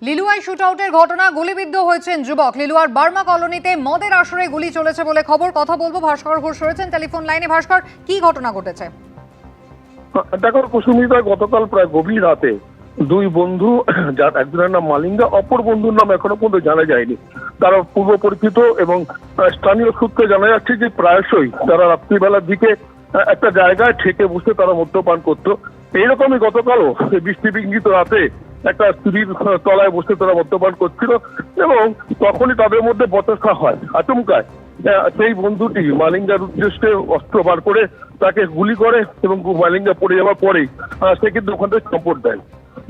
লিলুয়ায় শুটআউটের ঘটনা, গুলিবিদ্ধ হয়েছেন যুবক। লিলুয়ার বার্মা কলোনিতে মদের আসরে গুলি চলেছে বলে খবর। কথা বলবো, ভাস্কর ঘোষ রয়েছেন টেলিফোন লাইনে। ভাস্কর, কি ঘটনা ঘটেছে? দেখো কুসুমিতা, গতকাল প্রায় গভীর রাতে দুই বন্ধু, যার একজনের নাম মালিঙ্গা, অপর বন্ধুর নাম এখনো পর্যন্ত জানা যায়নি। তারা পূর্ব পরিচিত এবং স্থানীয় সূত্রে জানা যাচ্ছে যে প্রায়শই তারা রাত্রিবেলার দিকে একটা জায়গায় ঠেকে বসে তারা মদ্যপান করতো। এইরকমই গতকালও বৃষ্টি বিঘ্নিত রাতে একটা সিঁড়ির তলায় বসে তারা মদ্যপান করছিল এবং তখনই তাদের মধ্যে বচসা হয়। আচমকায় সেই বন্ধুটি মালিঙ্গার উদ্দেশ্যে অস্ত্র বার করে তাকে গুলি করে এবং মালিঙ্গা পড়ে যাওয়ার পরেই সে কিন্তু ওখান থেকে চম্পট দেয়।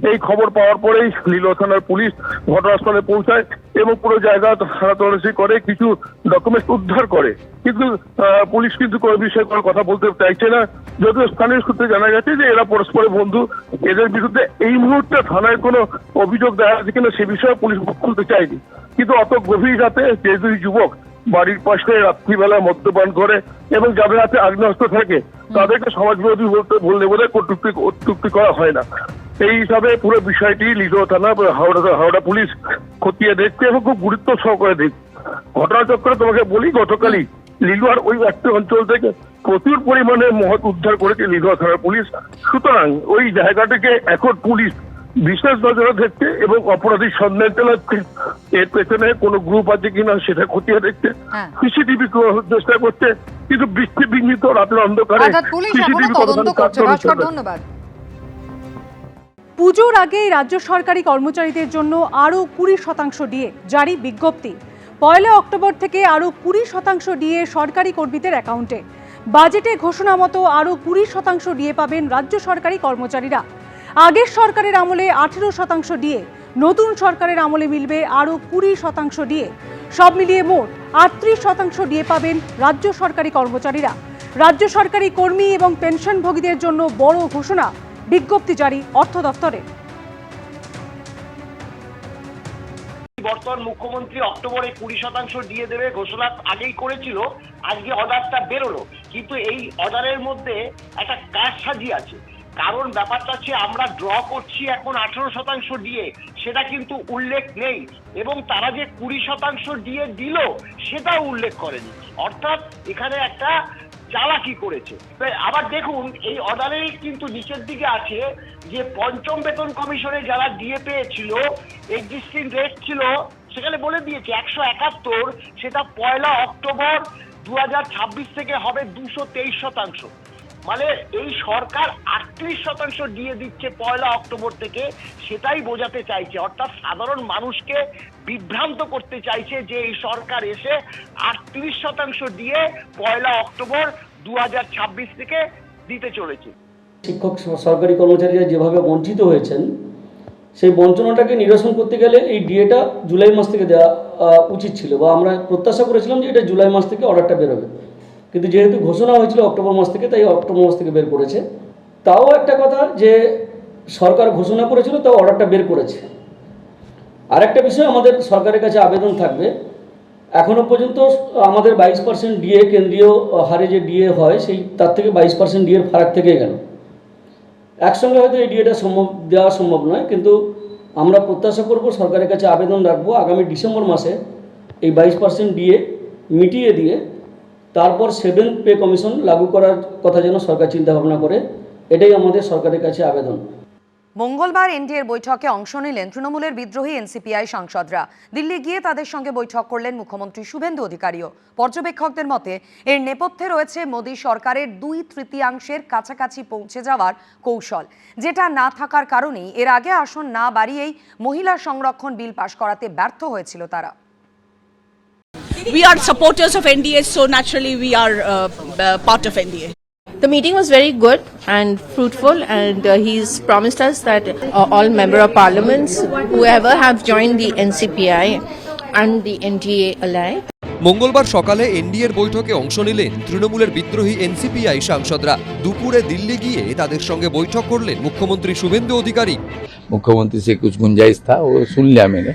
এই খবর পাওয়ার পরেই লিলুয়া থানার পুলিশ ঘটনাস্থলে পৌঁছায় এবং পুরো জায়গা তল্লাশি করে, কিছু ডকুমেন্টস উদ্ধার করে। কিন্তু পুলিশ কিন্তু কোনো বিষয়ে কোনো কথা বলতে চাইছে না, যদিও স্থানীয় সূত্রে জানা গেছে যে এরা পরস্পরের বন্ধু। এদের বিরুদ্ধে এই মুহূর্তে থানায় কোনো অভিযোগ দেওয়া আছে কিনা সে বিষয়ে পুলিশ মুখ খুলতে চায়নি। কিন্তু অত গভীর রাতে যে দুই যুবক বাড়ির পাশে রাত্রিবেলা মদ্যপান করে এবং যাদের হাতে আগ্নেয়াস্ত্র থাকে তাদেরকে সমাজবিরোধী বললে বোধ হয় কটূক্তি করা হয় না। এই হিসাবে পুরো বিষয়টি লিলুয়া থানা হাওড়া পুলিশ খতিয়ে দেখছে এবং খুব গুরুত্ব সহকারে দেখছে। ঘটনাচক্রে তোমাকে বলি, গতকালই লিলুয়ার ওই একটি অঞ্চল থেকে প্রচুর পরিমাণে মদ উদ্ধার করেছে লিলুয়া থানার পুলিশ। সুতরাং ওই জায়গাটাকে এখন পুলিশ বিশেষ নজরে দেখছে এবং অপরাধীর সন্ধান চালাচ্ছে। এর পেছনে কোনো গ্রুপ আছে কিনা সেটা খতিয়ে দেখছে, সিসিটিভি চেষ্টা করছে। কিন্তু বৃষ্টি বিঘ্নিত রাতের অন্ধকারে ধন্যবাদ। পুজোর আগেই রাজ্য সরকারি কর্মচারীদের জন্য আরও 20% ডিএ জারি বিজ্ঞপ্তি। 1 অক্টোবর থেকে আরও 20% ডিএ সরকারি কর্মীদের অ্যাকাউন্টে। বাজেটে ঘোষণা মতো আরও 20% ডিএ পাবেন রাজ্য সরকারি কর্মচারীরা। আগের সরকারের আমলে 18% ডিএ, নতুন সরকারের আমলে মিলবে আরও 20% ডিএ। সব মিলিয়ে মোট 38% ডিএ পাবেন রাজ্য সরকারি কর্মচারীরা। রাজ্য সরকারি কর্মী এবং পেনশনভোগীদের জন্য বড় ঘোষণা, বিজ্ঞপ্তি জারি অর্থ দফতরে। বর্তমান মুখ্যমন্ত্রী অক্টোবরে 20% দিয়ে দেবে ঘোষণা আগেই করেছিল। আজকে অর্ডারটা বেরোলো, কিন্তু এই অর্ডারের মধ্যে একটা কারসাজি আছে। কারণ ব্যাপারটা হচ্ছে আমরা ড্র করছি এখন 18% দিয়ে, সেটা কিন্তু উল্লেখ নেই এবং তারা যে 20% দিয়ে দিল সেটাও উল্লেখ করেনি। অর্থাৎ এখানে একটা চালাকি করেছে। আবার দেখুন, এই অর্ডারেই কিন্তু নিচের দিকে আছে যে পঞ্চম বেতন কমিশনে যারা ডিএ পেয়েছিল, এক্সিস্টিং রেট ছিল, সেখানে বলে দিয়েছে 171, সেটা 1 অক্টোবর 2026 থেকে হবে 223%। মানে এই সরকার 38% দিয়ে দিচ্ছে 1 অক্টোবর থেকে, সেটাই বোঝাতে চাইছে। অর্থাৎ সাধারণ মানুষকে বিভ্রান্ত করতে চাইছে যে এই সরকার এসে 38% দিয়ে 1 অক্টোবর 2026 থেকে দিতে চলেছে। শিক্ষক সরকারি কর্মচারীরা যেভাবে বঞ্চিত হয়েছেন, সেই বঞ্চনাটাকে নিরসন করতে গেলে এই ডিএটা জুলাই মাস থেকে দেওয়া উচিত ছিল, বা আমরা প্রত্যাশা করেছিলাম যে এটা জুলাই মাস থেকে অর্ডারটা বেরোবে। কিন্তু যেহেতু ঘোষণা হয়েছিল অক্টোবর মাস থেকে, তাই অক্টোবর মাস থেকে বের করেছে। তাও একটা কথা যে সরকার ঘোষণা করেছিল, তাও অর্ডারটা বের করেছে। আরেকটা বিষয়, আমাদের সরকারের কাছে আবেদন থাকবে, এখনও পর্যন্ত আমাদের 22% ডিএ কেন্দ্রীয় হারে যে ডিএ হয়, সেই তার থেকে 22% ডিএর ফারাক থেকে গেল। একসঙ্গে হয়তো এই ডিএটা দেওয়া সম্ভব নয়, কিন্তু আমরা প্রত্যাশা করব, সরকারের কাছে আবেদন রাখবো আগামী ডিসেম্বর মাসে এই 22% ডিএ মিটিয়ে দিয়ে তারপর 7th পে কমিশন লাগু করার কথা যেন সরকার চিন্তা ভাবনা করে। এটাই আমাদের সরকারের কাছে আবেদন। মঙ্গলবার এনডিএর বৈঠকে অংশ নিলেন তৃণমূলের বিদ্রোহী এনসিপিআই সাংসদরা। দিল্লি গিয়ে তাদের সঙ্গে বৈঠক করলেন মুখ্যমন্ত্রী শুভেন্দু অধিকারীও। পর্যবেক্ষকদের মতে এর নেপথ্যে রয়েছে মোদী সরকারের 2/3 কাছাকাছি পৌঁছে যাওয়ার কৌশল, যেটা না থাকার কারণেই এর আগে আসন না বাড়িয়েই মহিলা সংরক্ষণ বিল পাশ করাতে ব্যর্থ হয়েছিল তারা। We are supporters of NDA, so naturally we are part of NDA. The meeting was very good and fruitful, and he's promised us that all member of parliaments, whoever have joined the NCPI and the NDA alike. মঙ্গলবার সকালে এনডিএর বৈঠকে অংশ নিলেন তৃণমূলের বিদ্রোহী এনসিপিআই সাংসদরা। দুপুরে দিল্লি গিয়ে তাদের সঙ্গে বৈঠক করলেন মুখ্যমন্ত্রী শুভেন্দু অধিকারী। मुख्यमंत्री से कुछ गुंजाइश था, वो सुन लिया मैंने।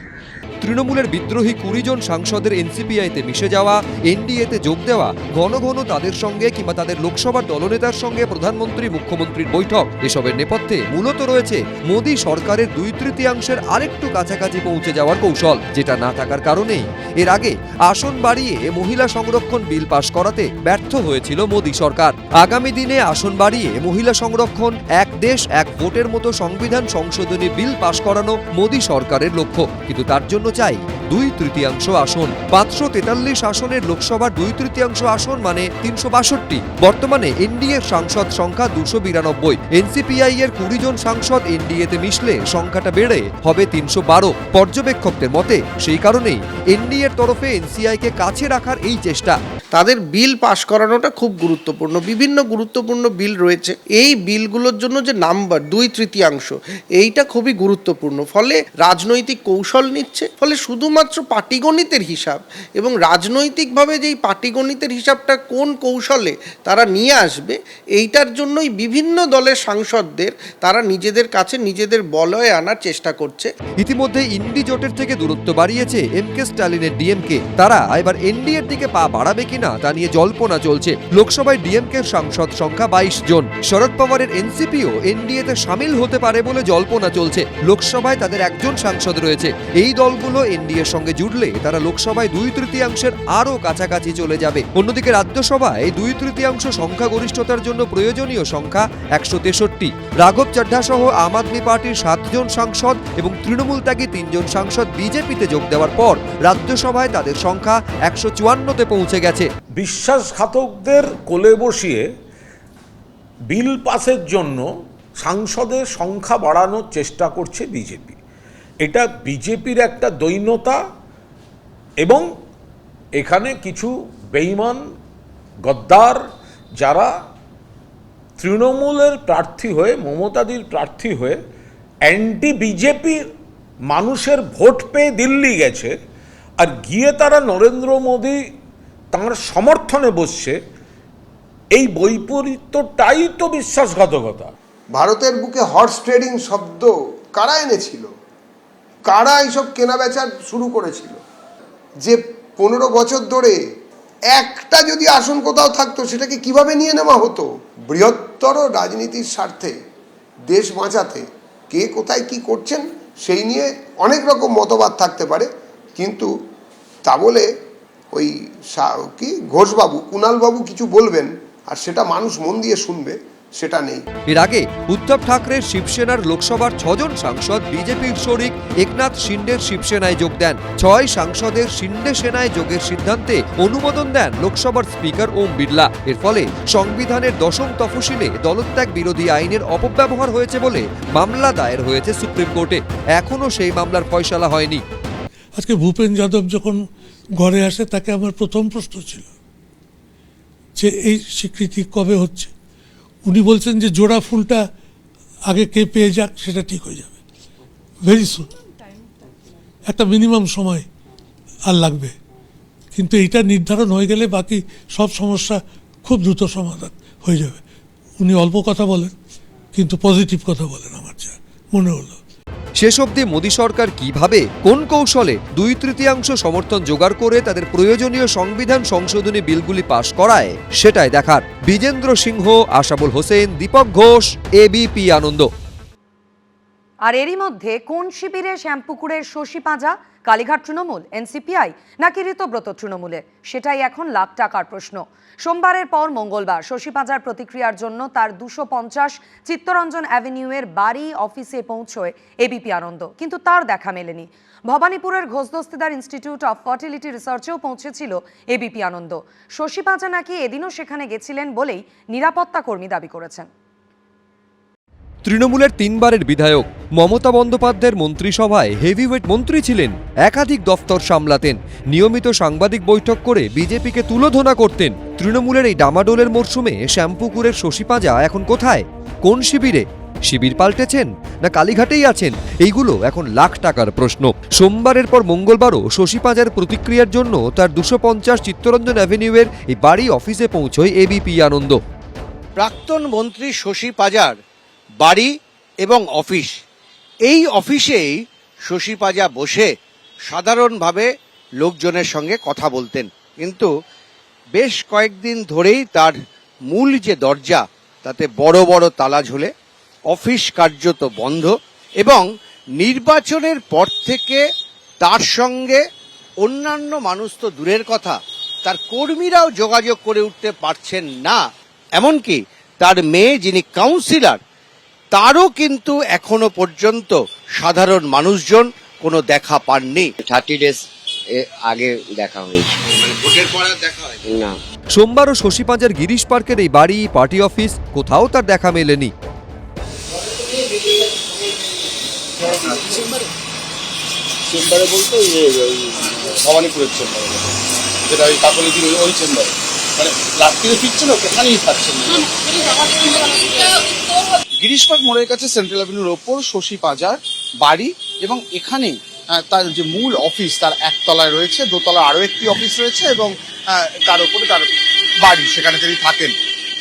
তৃণমূলের বিদ্রোহী 20 জন সাংসদের এনসিপিআইতে মিশে যাওয়া, এনডিএতে যোগ দেওয়া, ঘন ঘন তাদের সঙ্গে কিংবা তাদের লোকসভার দলনেতার সঙ্গে প্রধানমন্ত্রী মুখ্যমন্ত্রীর বৈঠক, এসবের নেপথ্যে মূলত রয়েছে মোদী সরকারের 2/3 আরেকটু কাছাকাছি পৌঁছে যাওয়ার কৌশল, যেটা না থাকার কারণেই এর আগে আসন বাড়িয়ে মহিলা সংরক্ষণ বিল পাশ করাতে ব্যর্থ হয়েছিল মোদী সরকার। আগামী দিনে আসন বাড়িয়ে মহিলা সংরক্ষণ, এক দেশ এক ভোটের মতো সংবিধান সংশোধনী বিল পাশ করানো মোদী সরকারের লক্ষ্য, কিন্তু তার জন্য চাই 2/3 আসন। 543 আসনের লোকসভার 2/3 আসন মানে 362। বর্তমানে এনডিএর সাংসদ সংখ্যা 292। এনসিপিআই এর 20 জন সাংসদ এনডিএতে মিশলে সংখ্যাটা বেড়ে হবে 312। পর্যবেক্ষকদের মতে সেই কারণেই এনডিএর তরফে এনসিআইকে কাছে রাখার এই চেষ্টা। তাদের বিল পাশ করানোটা খুব গুরুত্বপূর্ণ। বিভিন্ন গুরুত্বপূর্ণ বিল রয়েছে, এই বিলগুলোর জন্য যে নাম্বার 2/3 এইটা খুবই গুরুত্বপূর্ণ। ফলে রাজনৈতিক কৌশল নিচ্ছে, ফলে শুধুমাত্র পাটিগণিতের হিসাব এবং রাজনৈতিকভাবে যেই পাটিগণিতের হিসাবটা কোন কৌশলে তারা নিয়ে আসবে, এইটার জন্যই বিভিন্ন দলের সাংসদদের তারা নিজেদের কাছে নিজেদের বলয়ে আনার চেষ্টা করছে। ইতিমধ্যে ইন্ডি জোটের থেকে দূরত্ব বাড়িয়েছে এমকে স্ট্যালিনের ডিএমকে। তারা এবার এনডিএর দিকে পা বাড়াবে কিনা তা নিয়ে জল্পনা চলছে। লোকসভায় ডিএমকে সাংসদ সংখ্যা 22 জন। শরদ পাওয়ারের এনসিপিও এনডিএতে সামিল হতে পারে বলে জল্পনা চলছে। লোকসভায় তাদের একজন সাংসদ রয়েছে। এই দলগুলো এনডিএর সঙ্গে জুড়লে তারা লোকসভায় 2/3 আরও কাছাকাছি চলে যাবে। অন্যদিকে রাজ্যসভায় 2/3 সংখ্যাগরিষ্ঠতার জন্য প্রয়োজনীয় সংখ্যা 163। রাঘব চাড্ডা সহ আম আদমি পার্টির 7 জন সাংসদ এবং তৃণমূল ত্যাগী 3 জন সাংসদ বিজেপিতে যোগ দেওয়ার পর রাজ্যসভায় তাদের সংখ্যা 154তে পৌঁছে গেছে। বিশ্বাসঘাতকদের কোলে বসিয়ে বিল পাসের জন্য সাংসদের সংখ্যা বাড়ানোর চেষ্টা করছে বিজেপি। এটা বিজেপির একটা দৈন্যতা এবং এখানে কিছু বেঈমান গদ্দার যারা তৃণমূলের প্রার্থী হয়ে, মমতাদির প্রার্থী হয়ে অ্যান্টি বিজেপির মানুষের ভোট পেয়ে দিল্লি গেছে, আর গিয়ে তারা নরেন্দ্র মোদী তাঁর সমর্থনে বসছে। এই বৈপরীত্যটাই তো বিশ্বাসঘাতকতা। ভারতের বুকে হর্স ট্রেডিং শব্দ কারা এনেছিল? কারা এইসব কেনাবেচা শুরু করেছিল? যে 15 বছর ধরে একটা যদি আসন কোথাও থাকতো সেটাকে কিভাবে নিয়ে নেওয়া হতো? বৃহত্তর রাজনীতির স্বার্থে দেশ বাঁচাতে কে কোথায় কি করছেন সেই নিয়ে অনেক রকম মতবাদ থাকতে পারে, কিন্তু তা বলে ওই কি ঘোষবাবু, কুণালবাবু কিছু বলবেন আর সেটা মানুষ মন দিয়ে শুনবে, সেটা নেই। এর আগে উদ্ধব ঠাকরের শিবসেনার লোকসভার 6 জন সাংসদ বিজেপির শরিক একনাথ শিন্ডের শিবসেনায় যোগ দেন। 6 সাংসদের শিন্ডে সেনায় যোগের সিদ্ধান্তে অনুমোদন দেন লোকসভার স্পিকার ওম বিড়লা। এর ফলে সংবিধানের 10ম তফসিলে দলত্যাগ বিরোধী আইনের অপব্যবহার হয়েছে বলে মামলা দায়ের হয়েছে সুপ্রিম কোর্টে। এখনও সেই মামলার ফয়সালা হয়নি। আজকে ভূপেন যাদব যখন ঘরে আসে তাকে আমার প্রথম প্রশ্ন ছিল যে এই স্বীকৃতি কবে হচ্ছে। উনি বলছেন যে জোড়া ফুলটা আগে কে পেয়ে যাক সেটা ঠিক হয়ে যাবে, ভেরি সুন, একটা মিনিমাম সময় আর লাগবে, কিন্তু এইটা নির্ধারণ হয়ে গেলে বাকি সব সমস্যা খুব দ্রুত সমাধান হয়ে যাবে। উনি অল্প কথা বলেন কিন্তু পজিটিভ কথা বলেন, আমার যা মনে হলো। শেষ অবধি মোদী সরকার কিভাবে, কোন কৌশলে 2/3 সমর্থন জোগাড় করে তাদের প্রয়োজনীয় সংবিধান সংশোধনী বিলগুলি পাশ করায় সেটাই দেখার। বিজেন্দ্র সিংহ, আশাবুল হোসেন, দীপক ঘোষ, এবিপি আনন্দ। আর এরই মধ্যে কোন শিবিরে শ্যামপুকুরের শশী পাঁজা? কালীঘাট তৃণমূল, এনসিপিআই নাকি ঋতব্রত তৃণমূলে? সেটাই এখন লাখ টাকার প্রশ্ন। সোমবারের পর মঙ্গলবার শশী পাঁজার প্রতিক্রিয়ার জন্য তার 250 চিত্তরঞ্জন অ্যাভিনিউয়ের বাড়ি অফিসে পৌঁছয় এবিপি আনন্দ, কিন্তু তার দেখা মেলেনি। ভবানীপুরের ঘোষদস্তিদার ইনস্টিটিউট অফ ফার্টিলিটি রিসার্চেও পৌঁছেছিল এবিপি আনন্দ। শশী পাঁজা নাকি এদিনও সেখানে গেছিলেন বলেই নিরাপত্তা কর্মী দাবি করেছেন। তৃণমূলের 3 বারের বিধায়ক মমতা বন্দ্যোপাধ্যায়ের মন্ত্রিসভায় হেভিওয়েট মন্ত্রী ছিলেন, একাধিক দফতর সামলাতেন, নিয়মিত সাংবাদিক বৈঠক করে বিজেপিকে তুলোধনা করতেন। তৃণমূলের এই ডামাডোলের মরশুমে শ্যামপুকুরের শশী পাঁজা এখন কোথায়, কোন শিবিরে? শিবির পাল্টেছেন না কালীঘাটেই আছেন? এইগুলো এখন লাখ টাকার প্রশ্ন। সোমবারের পর মঙ্গলবারও শশী পাঁজার প্রতিক্রিয়ার জন্য তার 250 চিত্তরঞ্জন অ্যাভিনিউয়ের এই বাড়ি অফিসে পৌঁছয় এবিপি আনন্দ। প্রাক্তন মন্ত্রী শশী পাঁজার বাড়ি এবং অফিস, এই অফিসেই শশী পাঁজা বসে সাধারণভাবে লোকজনের সঙ্গে কথা বলতেন, কিন্তু বেশ কয়েকদিন ধরেই তার মূল যে দরজা তাতে বড় বড় তালা ঝুলে, অফিস কার্যত বন্ধ, এবং নির্বাচনের পর থেকে তার সঙ্গে অন্যান্য মানুষ তো দূরের কথা, তার কর্মীরাও যোগাযোগ করে উঠতে পারছেন না। এমনকি তার মেয়ে যিনি কাউন্সিলর, তারও কিন্তু এখনো পর্যন্ত সাধারণ মানুষজন কোনো দেখা পাননি। 30 days আগে দেখা হয়েছে, মানে ভোটের পর আর দেখা হয়নি না। সোমবারও শশীপাঁজার গিরিশ পার্কের এই বাড়ি, পার্টি অফিস, কোথাও তার দেখা মেলেনি। চেম্বারে বলতে ভবানীপুরের চেম্বারে, যেটা ওই কাকলিদির ওই চেম্বারে, মানে রাত্রিরে ফিরছে না, ওখানেই থাকছে। গিরিশ পার্ক মোড়ের কাছে সেন্ট্রাল অ্যাভিনিউর ওপর শশী পাঁজার বাড়ি, এবং এখানে তার যে মূল অফিস তার একতলায় রয়েছে, দোতলা আরও একটি অফিস রয়েছে, এবং তার উপরে তার বাড়ি, সেখানে তিনি থাকেন।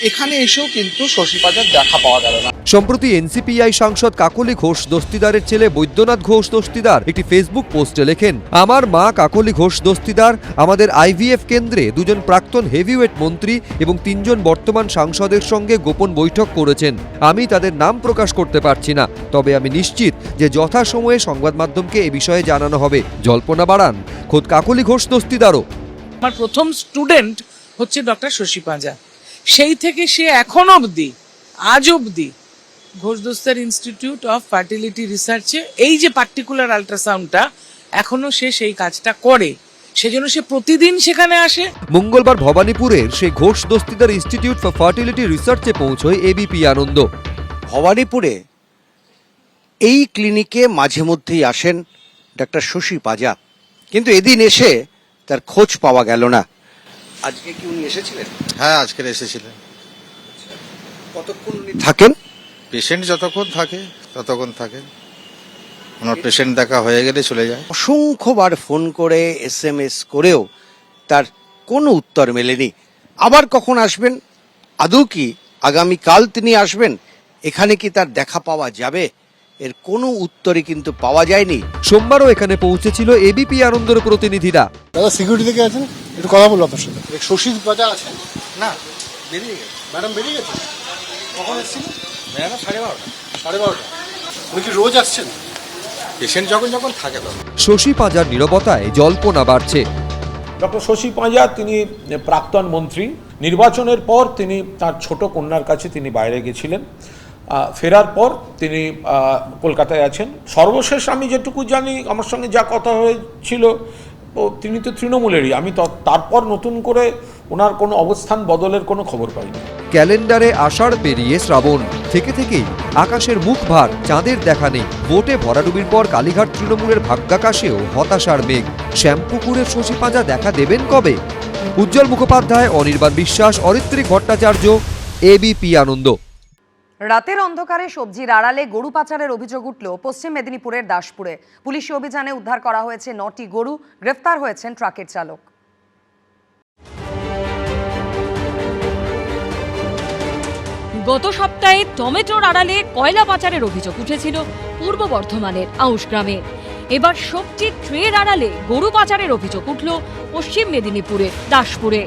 এখানে এসেও কিন্তু শশী পাঁজার দেখা পাওয়া গেল না। সম্প্রতি এনসিপিআই সাংসদ কাকলি ঘোষ দস্তিদারের ছেলে বৈদ্যনাথ ঘোষ দস্তিদার একটি ফেসবুক পোস্টে লেখেন, আমার মা কাকলি ঘোষ দস্তিদার আমাদের আইভিএফ কেন্দ্রে 2 জন প্রাক্তন হেভিওয়েট মন্ত্রী এবং 3 জন বর্তমান সাংসদের সঙ্গে গোপন বৈঠক করেছেন। আমি তাদের নাম প্রকাশ করতে পারছি না, তবে আমি নিশ্চিত যে যথাসময়ে সংবাদ মাধ্যমকে এ বিষয়ে জানানো হবে। জল্পনা বাড়ান খোদ কাকলি ঘোষ দস্তিদারও। আমার প্রথম স্টুডেন্ট হচ্ছে ডক্টর শশী পাঁজা। সেই থেকে সে এখন অবধি, আজ অবধি ঘোষ দস্তার ইনস্টিটিউট অফ ফার্টিলিটি রিসার্চে এই যে পার্টিকুলার আল্ট্রাসাউন্ডটা, এখনো সে সেই কাজটা করে, সেজন্য সে প্রতিদিন সেখানে আসে। মঙ্গলবার ভবানীপুরের সেই Ghosh Dastidar institute for fertility রিসার্চে পৌঁছয় এবিপি আনন্দ। ভবানীপুরে এই ক্লিনিকে মাঝে মধ্যেই আসেন ডক্টর শশী পাঁজা, কিন্তু এদিন এসে তার খোঁজ পাওয়া গেল না। আজকে কি উনি এসেছিলেন? হ্যাঁ, আজকের এসেছিলেন। কতক্ষণ উনি থাকেন? পেশেন্ট যতক্ষণ থাকে ততক্ষণ থাকেন, ওনার পেশেন্ট দেখা হয়ে গেলে চলে যায়। অসংখ্যবার ফোন করে, SMS করেও তার কোনো উত্তর মেলেনি। আবার কখন আসবেন? আদৌ কি আগামীকাল তিনি আসবেন? এখানে কি তার দেখা পাওয়া যাবে? এর কোনো উত্তরই কিন্তু পাওয়া যায়নি। সোমবারও এখানে পৌঁছেছিল এবিপি আনন্দের প্রতিনিধিরা। দাদা সিকিউরিটি থেকে আছেন, একটু কথা বলবো আপনার সাথে। শশী পাঁজা আছে না? বেরিয়ে গেছে ম্যাডাম, বেরিয়ে গেছে। কখন এসেছিল ম্যাডাম? 12:30। উনি কি রোজ আসছেন? পেশেন্ট যখন যখন থাকে তখন। শশী পাঁজার নীরবতায় জল্পনা বাড়ছে। ডক্টর শশী পাঁজা তিনি প্রাক্তন মন্ত্রী। নির্বাচনের পর তিনি তার ছোট কন্যার কাছে তিনি বাইরে গেছিলেন, ফেরার পর তিনি কলকাতায় আছেন। সর্বশেষ আমি যেটুকু জানি, আমার সঙ্গে যা কথা হয়েছিল, তিনি তো তৃণমূলেরই। আমি তারপর নতুন করে ওনার কোনো অবস্থান বদলের কোনো খবর পাইনি। ক্যালেন্ডারে আষাঢ় পেরিয়ে শ্রাবণ, থেকে থেকেই আকাশের মুখ ভার, চাঁদের দেখা নেই। ভোটে ভরাডুবির পর কালীঘাট তৃণমূলের ভাগ্যাকাশেও হতাশার মেঘ। শ্যামপুকুরের শশী পাঁজা দেখা দেবেন কবে? উজ্জ্বল মুখোপাধ্যায়, অনির্বাণ বিশ্বাস, অরিত্রিক ভট্টাচার্য, এবিপি আনন্দ। রাতের অন্ধকারে সবজির আড়ালে গরু পাচারের অভিযোগ উঠল পশ্চিম মেদিনীপুরের দাসপুরে। পুলিশি অভিযানে উদ্ধার করা হয়েছে 9টি গরু, গ্রেফতার হয়েছেন ট্রাকের চালক। গত সপ্তাহে টমেটোর আড়ালে কয়লা পাচারের অভিযোগ উঠেছিল পূর্ব বর্ধমানের আউশ গ্রামে। এবার সবজির ট্রের আড়ালে গরু পাচারের অভিযোগ উঠল পশ্চিম মেদিনীপুরের দাসপুরে।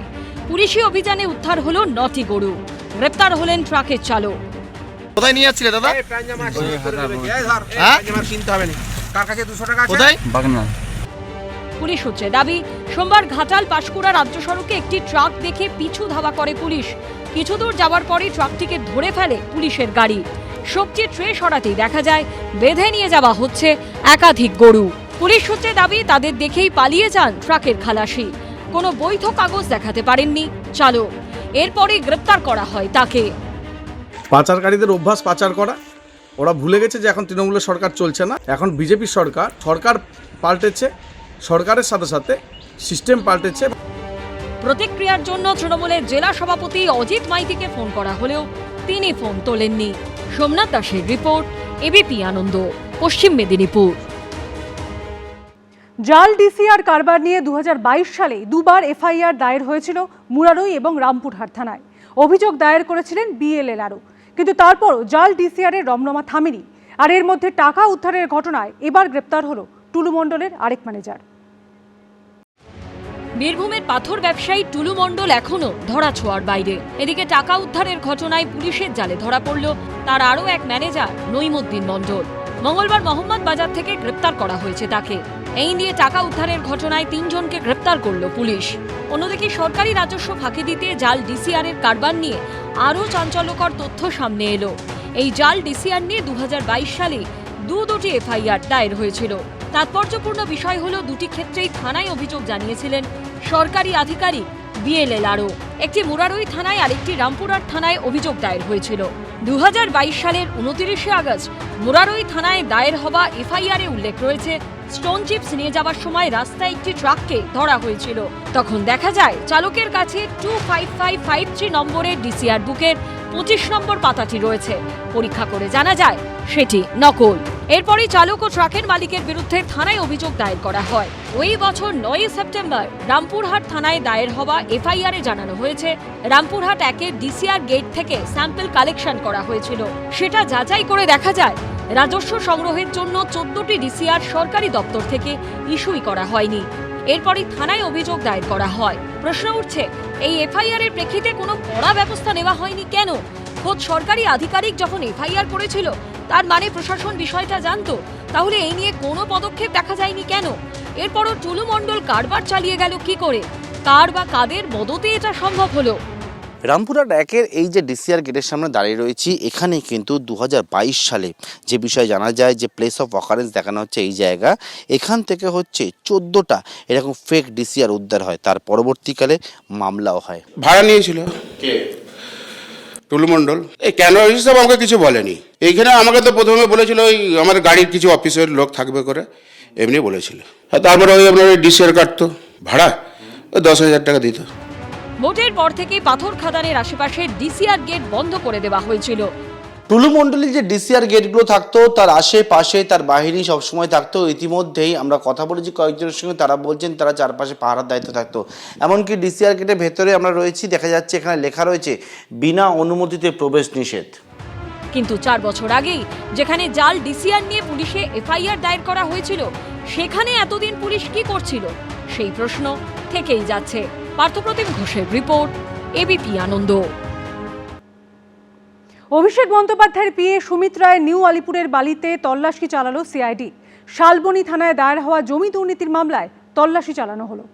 পুলিশি অভিযানে উদ্ধার হলো 9টি গরু, গ্রেফতার হলেন ট্রাকের চালক। কোথায় নিয়ে যাচ্ছিলে দাদা? পুলিশ সূত্রে দাবি, সোমবার ঘাটাল পাঁশকুড়া রাজ্য সড়কে একটি ট্রাক দেখে পিছু ধাওয়া করে পুলিশ। কিছু দূর যাওয়ার পরই ট্রাকটিকে ধরে ফেলে পুলিশের গাড়ি। সবজির ট্রে সরাতেই দেখা যায় বেঁধে নিয়ে যাওয়া হচ্ছে একাধিক গরু। পুলিশ সূত্রে দাবি, তাদের দেখেই পালিয়ে যান ট্রাকের খালাসি। কোনো বৈধ কাগজ দেখাতে পারেননি চালক। এরপরই গ্রেপ্তার করা হয় তাকে। পাচারকারীদের অভ্যাস পাচার করা। ওরা ভুলে গেছে যে এখন তৃণমূলের সরকার চলছে না, এখন বিজেপি সরকার। সরকার পাল্টেছে, সরকারের সাথে সাথে সিস্টেম পাল্টেছে। প্রতিক্রিয়ার জন্য তৃণমূলের জেলা সভাপতি অজিত মাইতিকে ফোন করা হলেও তিনি ফোন তোলেননি। সোমনাথ দাসের রিপোর্ট, এবিপি আনন্দ, পশ্চিম মেদিনীপুর। জাল ডিসিআর কারবার নিয়ে 2022 সালে দুবার এফআইআর দায়ের হয়েছিল মুরারই এবং রামপুরহাট থানায়। অভিযোগ দায়ের করেছিলেন বিএলএলআরও, কিন্তু তারপরও জাল ডিসিআর এর রমরমা থামেনি। আর এর মধ্যে টাকা উদ্ধারের ঘটনায় এবার গ্রেপ্তার হলো টুলু মণ্ডলের আরেক ম্যানেজার। বীরভূমের পাথর ব্যবসায়ী টুলু মণ্ডল এখনো ধরাছোঁয়ার বাইরে। এদিকে টাকা উদ্ধারের ঘটনায় পুলিশের জালে ধরা পড়ল তার আরও এক ম্যানেজার নঈমুদ্দিন মণ্ডল। মঙ্গলবার মোহাম্মদ বাজার থেকে গ্রেপ্তার করা হয়েছে তাকে। এই নিয়ে টাকা উদ্ধারের ঘটনায় ৩ জনকে গ্রেপ্তার করল পুলিশ। অন্যদিকে সরকারি রাজস্ব ফাঁকি দিতে জাল ডিসিআর এর কারবার নিয়ে আরও চাঞ্চল্যকর তথ্য সামনে এলো। এই জাল ডিসিআর নিয়ে 2022 সালে দুটি এফআইআর দায়ের হয়েছিল। তাৎপর্যপূর্ণ বিষয় হলো দুটি ক্ষেত্রেই থানায় অভিযোগ জানিয়েছিলেন সরকারি আধিকারিক বিএলএলআরও। একটি মুরারই থানায় আর একটি রামপুরহাট থানায় অভিযোগ দায়ের হয়েছিল। 2022 সালের 29শে আগস্ট মুরারই থানায় দায়ের হওয়া এফআইআরে উল্লেখ রয়েছে স্টোন চিপস নিয়ে যাওয়ার সময় রাস্তায় একটি ট্রাককে ধরা হয়েছিল। তখন দেখা যায় চালকের কাছে 25553 নম্বরের ডিসিআর বুকের 25 নম্বর পাতাটি রয়েছে। পরীক্ষা করে জানা যায় সেটি নকল। এরপরই চালক ও ট্রাকের মালিকের বিরুদ্ধে থানায় অভিযোগ দায়ের করা হয়। ওই বছর 9 সেপ্টেম্বর রামপুরহাট থানায় দায়ের হওয়া এফআইআরে জানানো হয়েছে রামপুরহাট 1-এর ডিসিআর গেট থেকে স্যাম্পল কালেকশন করা হয়েছিল। সেটা যাচাই করে দেখা যায় রাজস্ব সংগ্রহের জন্য 14টি ডিসিআর সরকারি দপ্তর থেকে ইস্যুই করা হয়নি। এরপরই থানায় অভিযোগ দায়ের করা হয়। প্রশ্ন উঠছে, এই এফআইআর এর প্রেক্ষিতে কোনো কড়া ব্যবস্থা নেওয়া হয়নি কেন? খোদ সরকারি আধিকারিক যখন এফআইআর করেছিল তার মানে প্রশাসন বিষয়টা জানতো, তাহলে এই নিয়ে কোনো পদক্ষেপ দেখা যায়নি কেন? এরপরও টুলু মণ্ডল কারবার চালিয়ে গেল কি করে? কার বা কাদের মদতে এটা সম্ভব হলো? রামপুরহাট 1-এর এই যে ডিসিআর গেটের সামনে দাঁড়িয়ে রয়েছি, এখানে কিন্তু 2022 সালে যে বিষয় জানা যায় যে প্লেস অফ অকারেন্স দেখানো হচ্ছে এই জায়গা, এখান থেকে হচ্ছে 14টা এরকম ফেক ডিসিআর উদ্ধার হয়। তার পরবর্তীকালে মামলাও হয়। ভাড়া নিয়েছিল কে? টুলু মণ্ডল। এই কেন হিসাব আমাকে কিছু বলেনি। এইখানে আমাকে তো প্রথমে বলেছিল ওই আমার গাড়ির কিছু অফিসের লোক থাকবে করে, এমনি বলেছিল। তারপরে ওই আপনার ওই ডিসিআর কাটতো ভাড়া, ওই 10,000 টাকা দিত। ভোটের পর থেকে পাথর খাদানের আশেপাশে ডিসিআর গেট বন্ধ করে দেওয়া হয়েছিল। টুলু মণ্ডলের যে ডিসিআর গেটগুলো থাকতো তার আশেপাশে তার বাহিনী সবসময় থাকতো। ইতিমধ্যেই আমরা কথা বলেছি কয়েকজনের সঙ্গে, তারা বলছেন তারা চারপাশে পাহারার দায়িত্ব থাকতো। এমনকি ডিসিআর গেটের ভেতরে আমরা রয়েছি, দেখা যাচ্ছে এখানে লেখা রয়েছে বিনা অনুমতিতে প্রবেশ নিষেধ। কিন্তু 4 বছর আগেই যেখানে জাল ডিসিআর নিয়ে পুলিশে এফআইআর দায়ের করা হয়েছিল, সেখানে এতদিন পুলিশ কি করছিল সেই প্রশ্ন থেকেই যাচ্ছে। পার্থপ্রতিম ঘোষের রিপোর্ট, এবিপি আনন্দ। অভিষেক বন্দ্যোপাধ্যায়ের পিএ সুমিত রায় নিউ আলিপুরের বালিতে তল্লাশি চালালো সিআইডি। শালবনী থানায় দায়ের হওয়া জমি দুর্নীতির মামলায় তল্লাশি চালানো হলো।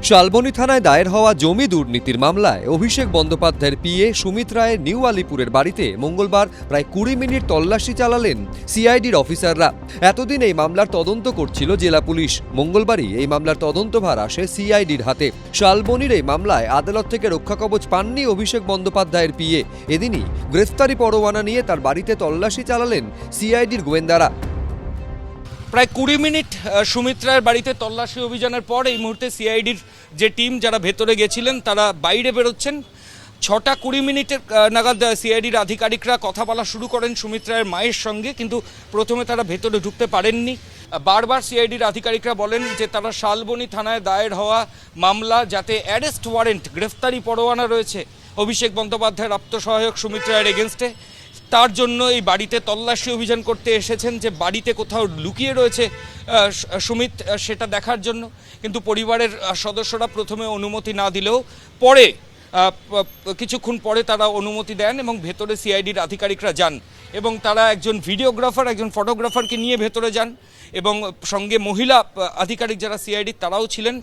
শালবনী থানায় দায়ের হওয়া জমি দুর্নীতির মামলায় অভিষেক বন্দ্যোপাধ্যায়ের পিএ সুমিত রায়ের নিউ আলিপুরের বাড়িতে মঙ্গলবার প্রায় 20 মিনিট তল্লাশি চালালেন সিআইডির অফিসাররা। এতদিন এই মামলার তদন্ত করছিল জেলা পুলিশ। মঙ্গলবারই এই মামলার তদন্তভার আসে সিআইডির হাতে। শালবনীর এই মামলায় আদালত থেকে রক্ষাকবচ পাননি অভিষেক বন্দ্যোপাধ্যায়ের পিএ। এদিনই গ্রেফতারি পরোয়ানা নিয়ে তার বাড়িতে তল্লাশি চালালেন সিআইডির গোয়েন্দারা। প্রায় 20 মিনিট সুমিত রায়ের বাড়িতে তল্লাশি অভিযানের পর এই মুহূর্তে সিআইডির যে টিম যারা ভেতরে গেছিলেন তারা বাইরে বেরোচ্ছেন। 6:20 মিনিটের নাগাদ সিআইডির আধিকারিকরা কথা বলা শুরু করেন সুমিত রায়ের মায়ের সঙ্গে, কিন্তু প্রথমে তারা ভেতরে ঢুকতে পারেননি। বারবার সিআইডির আধিকারিকরা বলেন যে তারা শালবনী থানায় দায়ের হওয়া মামলা, যাতে অ্যারেস্ট ওয়ারেন্ট গ্রেফতারি পরোয়ানা রয়েছে অভিষেক বন্দ্যোপাধ্যায়ের আত্মসহায়ক সুমিত রায়ের এগেনস্টে, তার জন্য এই বাড়িতে তল্লাশি অভিযান করতে এসেছেন, যে বাড়িতে কোথাও লুকিয়ে রয়েছে সুমিত সেটা দেখার জন্য। কিন্তু পরিবারের সদস্যরা প্রথমে অনুমতি না দিলেও পরে কিছুক্ষণ পরে তারা অনুমতি দেন এবং ভেতরে সিআইডির আধিকারিকরা যান এবং তারা একজন ভিডিওগ্রাফার, একজন ফটোগ্রাফারকে নিয়ে ভেতরে যান এবং সঙ্গে মহিলা আধিকারিক যারা সিআইডির তারাও ছিলেন।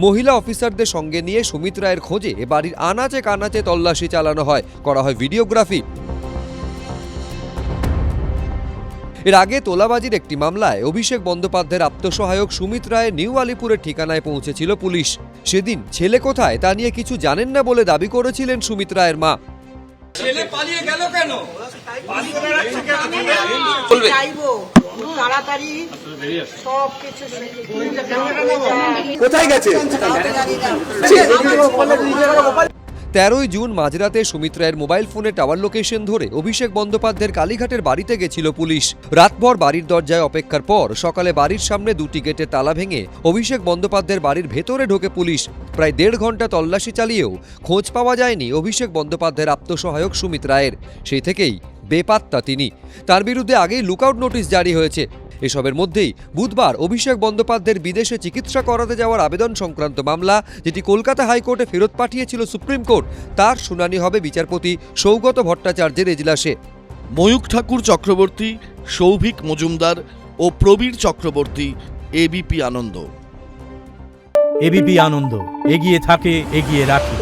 মহিলা অফিসারদের সঙ্গে নিয়ে সুমিত রায়ের খোঁজে বাড়ির আনাচে কানাচে তল্লাশি চালানো হয়, করা হয় ভিডিওগ্রাফি। এর আগে তোলাবাজির একটি মামলায় অভিষেক বন্দ্যোপাধ্যায়ের আত্মসহায়ক সুমিত রায় নিউ আলিপুরের ঠিকানায় পৌঁছেছিল পুলিশ। সেদিন ছেলে কোথায় তা নিয়ে কিছু জানেন না বলে দাবি করেছিলেন সুমিত রায়ের মা। ছেলে পালিয়ে গেল কেন? কোথায় গেছে? 13 জুন মাঝরাতে সুমিত রায়ের মোবাইল ফোনে টাওয়ার লোকেশন ধরে অভিষেক বন্দ্যোপাধ্যায়ের কালীঘাটের বাড়িতে গেছিল পুলিশ। রাতভর বাড়ির দরজায় অপেক্ষার পর সকালে বাড়ির সামনে 2টি গেটের তালা ভেঙে অভিষেক বন্দ্যোপাধ্যায়ের বাড়ির ভেতরে ঢোকে পুলিশ। প্রায় 1.5 ঘন্টা তল্লাশি চালিয়েও খোঁজ পাওয়া যায়নি অভিষেক বন্দ্যোপাধ্যায়ের আত্মসহায়ক সুমিত রায়ের। সেই থেকেই বেপাত্তা তিনি। তার বিরুদ্ধে আগেই লুকআউট নোটিশ জারি হয়েছে। এসবের মধ্যেই বুধবার অভিষেক বন্দ্যোপাধ্যায়ের বিদেশে চিকিৎসা করাতে যাওয়ার আবেদন সংক্রান্ত মামলা, যেটি কলকাতা হাইকোর্টে ফেরত পাঠিয়েছিল সুপ্রিম কোর্ট, তার শুনানি হবে বিচারপতি সৌগত ভট্টাচার্যের এজলাসে। ময়ূক ঠাকুর চক্রবর্তী, সৌভিক মজুমদার ও প্রবীর চক্রবর্তী, এবিপি আনন্দ। এবিপি আনন্দ, এগিয়ে থাকে, এগিয়ে রাখে।